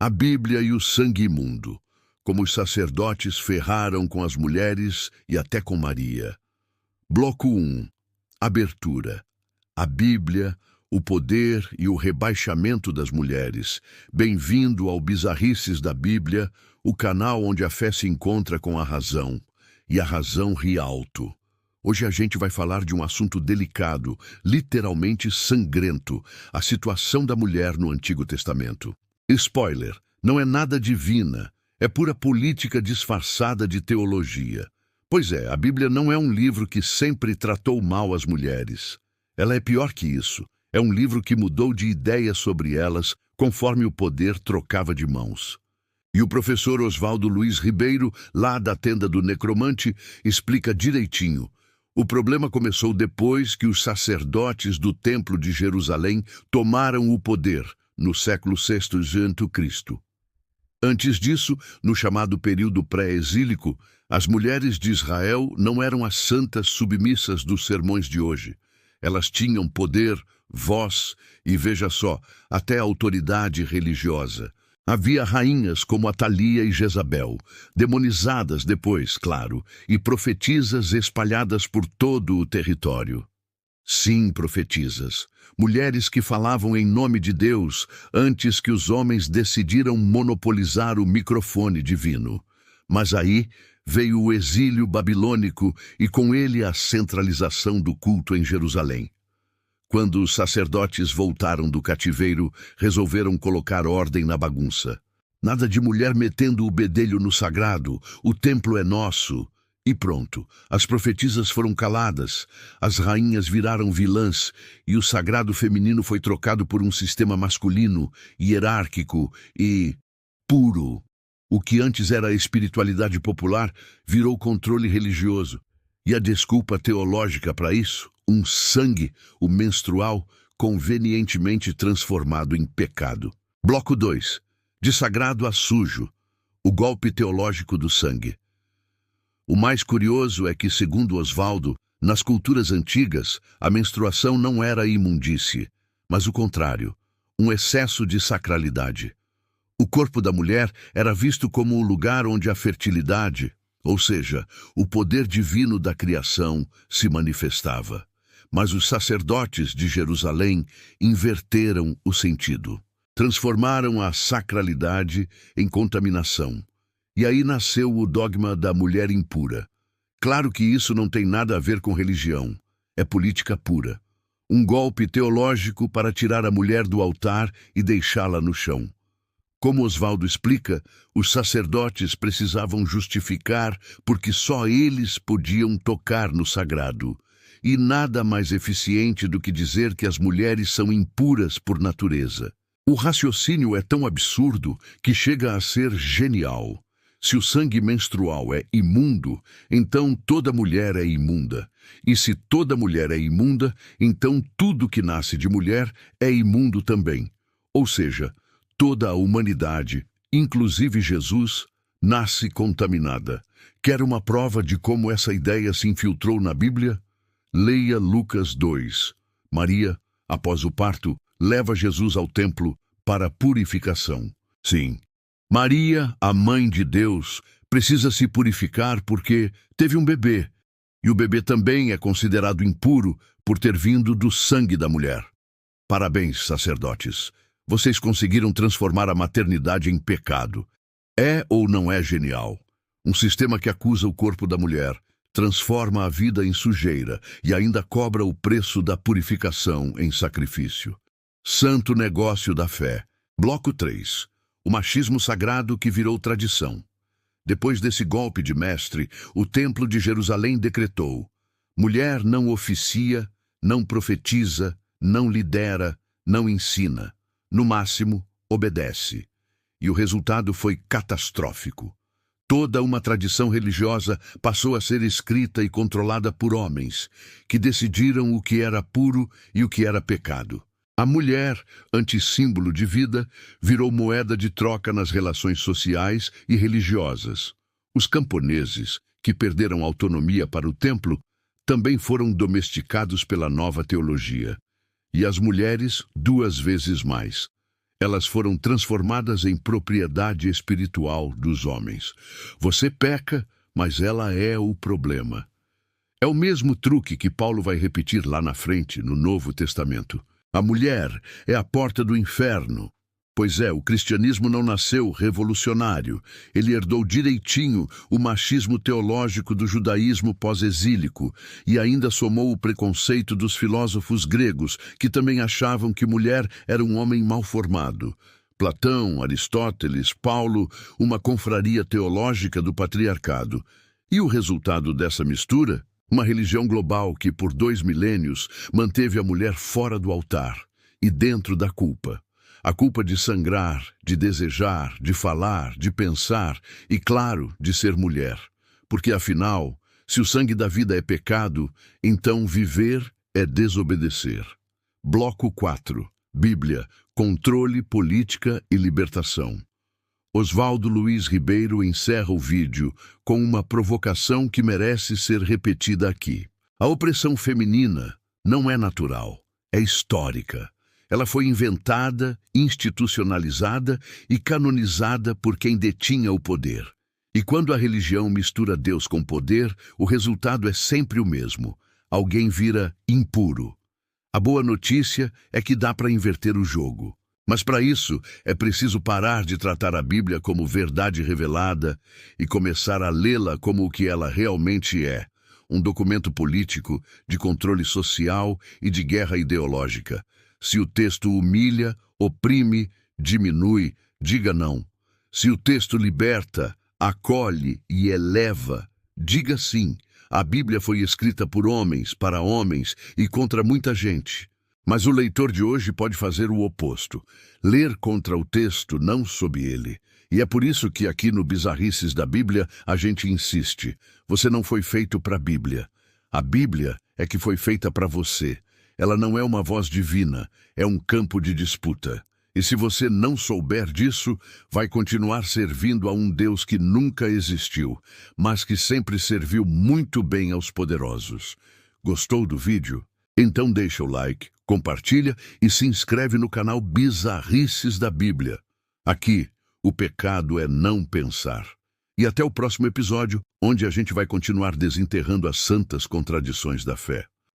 A Bíblia e o sangue imundo, como os sacerdotes ferraram com as mulheres e até com Maria. Bloco 1. Abertura. A Bíblia, o poder e o rebaixamento das mulheres. Bem-vindo ao Bizarrices da Bíblia, o canal onde a fé se encontra com a razão, e a razão ri alto. Hoje a gente vai falar de um assunto delicado, literalmente sangrento, a situação da mulher no Antigo Testamento. Spoiler, não é nada divina, é pura política disfarçada de teologia. Pois é, a Bíblia não é um livro que sempre tratou mal as mulheres. Ela é pior que isso. É um livro que mudou de ideia sobre elas conforme o poder trocava de mãos. E o professor Oswaldo Luiz Ribeiro, lá da Tenda do Necromante, explica direitinho. O problema começou depois que os sacerdotes do Templo de Jerusalém tomaram o poder, no século VI a.C. Antes disso, no chamado período pré-exílico, as mulheres de Israel não eram as santas submissas dos sermões de hoje. Elas tinham poder, voz e, veja só, até autoridade religiosa. Havia rainhas como Atalia e Jezabel, demonizadas depois, claro, e profetisas espalhadas por todo o território. Sim, profetisas, mulheres que falavam em nome de Deus antes que os homens decidiram monopolizar o microfone divino. Mas aí veio o exílio babilônico e com ele a centralização do culto em Jerusalém. Quando os sacerdotes voltaram do cativeiro, resolveram colocar ordem na bagunça. Nada de mulher metendo o bedelho no sagrado, o templo é nosso. E pronto, as profetisas foram caladas, as rainhas viraram vilãs e o sagrado feminino foi trocado por um sistema masculino, hierárquico e puro. O que antes era a espiritualidade popular virou controle religioso. E a desculpa teológica para isso? Um sangue, o menstrual, convenientemente transformado em pecado. Bloco 2. De sagrado a sujo. O golpe teológico do sangue. O mais curioso é que, segundo Oswaldo, nas culturas antigas, a menstruação não era imundície, mas o contrário, um excesso de sacralidade. O corpo da mulher era visto como o lugar onde a fertilidade, ou seja, o poder divino da criação, se manifestava. Mas os sacerdotes de Jerusalém inverteram o sentido. Transformaram a sacralidade em contaminação. E aí nasceu o dogma da mulher impura. Claro que isso não tem nada a ver com religião. É política pura. Um golpe teológico para tirar a mulher do altar e deixá-la no chão. Como Oswaldo explica, os sacerdotes precisavam justificar porque só eles podiam tocar no sagrado. E nada mais eficiente do que dizer que as mulheres são impuras por natureza. O raciocínio é tão absurdo que chega a ser genial. Se o sangue menstrual é imundo, então toda mulher é imunda. E se toda mulher é imunda, então tudo que nasce de mulher é imundo também. Ou seja, toda a humanidade, inclusive Jesus, nasce contaminada. Quer uma prova de como essa ideia se infiltrou na Bíblia? Leia Lucas 2. Maria, após o parto, leva Jesus ao templo para a purificação. Sim. Maria, a mãe de Deus, precisa se purificar porque teve um bebê, e o bebê também é considerado impuro por ter vindo do sangue da mulher. Parabéns, sacerdotes. Vocês conseguiram transformar a maternidade em pecado. É ou não é genial? Um sistema que acusa o corpo da mulher, transforma a vida em sujeira e ainda cobra o preço da purificação em sacrifício. Santo negócio da fé. Bloco 3. O machismo sagrado que virou tradição. Depois desse golpe de mestre, o Templo de Jerusalém decretou: mulher não oficia, não profetiza, não lidera, não ensina. No máximo, obedece. E o resultado foi catastrófico. Toda uma tradição religiosa passou a ser escrita e controlada por homens, que decidiram o que era puro e o que era pecado. A mulher, antissímbolo de vida, virou moeda de troca nas relações sociais e religiosas. Os camponeses, que perderam autonomia para o templo, também foram domesticados pela nova teologia. E as mulheres, 2 vezes mais. Elas foram transformadas em propriedade espiritual dos homens. Você peca, mas ela é o problema. É o mesmo truque que Paulo vai repetir lá na frente, no Novo Testamento. A mulher é a porta do inferno. Pois é, o cristianismo não nasceu revolucionário. Ele herdou direitinho o machismo teológico do judaísmo pós-exílico e ainda somou o preconceito dos filósofos gregos, que também achavam que mulher era um homem mal formado. Platão, Aristóteles, Paulo, uma confraria teológica do patriarcado. E o resultado dessa mistura? Uma religião global que, por 2 milênios, manteve a mulher fora do altar e dentro da culpa. A culpa de sangrar, de desejar, de falar, de pensar e, claro, de ser mulher. Porque, afinal, se o sangue da vida é pecado, então viver é desobedecer. Bloco 4. Bíblia, controle, política e libertação. Oswaldo Luiz Ribeiro encerra o vídeo com uma provocação que merece ser repetida aqui. A opressão feminina não é natural, é histórica. Ela foi inventada, institucionalizada e canonizada por quem detinha o poder. E quando a religião mistura Deus com poder, o resultado é sempre o mesmo. Alguém vira impuro. A boa notícia é que dá para inverter o jogo. Mas para isso é preciso parar de tratar a Bíblia como verdade revelada e começar a lê-la como o que ela realmente é. Um documento político, de controle social e de guerra ideológica. Se o texto humilha, oprime, diminui, diga não. Se o texto liberta, acolhe e eleva, diga sim. A Bíblia foi escrita por homens, para homens e contra muita gente. Mas o leitor de hoje pode fazer o oposto. Ler contra o texto, não sob ele. E é por isso que aqui no Bizarrices da Bíblia a gente insiste. Você não foi feito para a Bíblia. A Bíblia é que foi feita para você. Ela não é uma voz divina, é um campo de disputa. E se você não souber disso, vai continuar servindo a um Deus que nunca existiu, mas que sempre serviu muito bem aos poderosos. Gostou do vídeo? Então deixa o like, compartilha e se inscreve no canal Bizarrices da Bíblia. Aqui, o pecado é não pensar. E até o próximo episódio, onde a gente vai continuar desenterrando as santas contradições da fé.